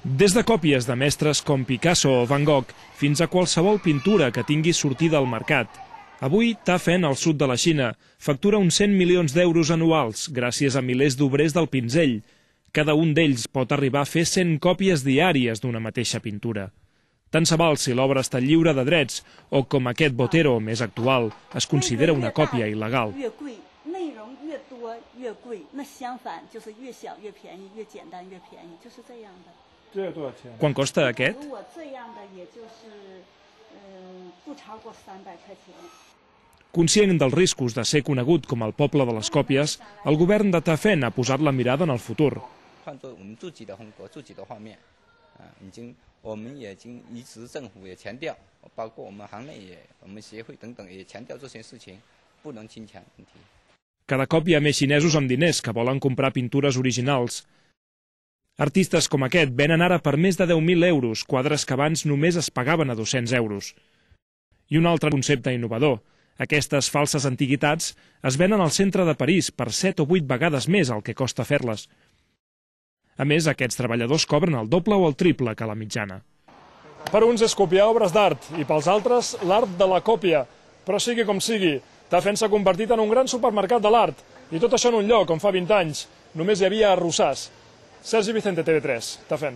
Des de còpies de mestres com Picasso o Van Gogh fins a qualsevol pintura que tingui sortida al mercat. Avui, Tafen, al sud de la Xina, factura uns 100 milions d'euros anuals gràcies a milers d'obrers del pinzell. Cada un d'ells pot arribar a fer 100 còpies diàries d'una mateixa pintura. Tant se val si l'obra està lliure de drets o, com aquest Botero més actual, es considera una còpia il·legal. Quan costa aquest? Conscient dels riscos de ser conegut com el poble de les còpies, el govern de Tafen ha posat la mirada en el futur. Cada cop hi ha més xinesos amb diners que volen comprar pintures originals. Artistes com aquest venen ara per més de 10.000 euros, quadres que abans només es pagaven a 200 euros. I un altre concepte innovador. Aquestes falses antiguitats es venen al centre de París per 7 o 8 vegades més el que costa fer-les. A més, aquests treballadors cobren el doble o el triple que la mitjana. Per uns és copiar obres d'art i pels altres l'art de la còpia. Però sigui com sigui, Tafen s'ha convertit en un gran supermercat de l'art. I tot això en un lloc on fa 20 anys només hi havia arrossars. Sergi Vicente, TV3, Tafen.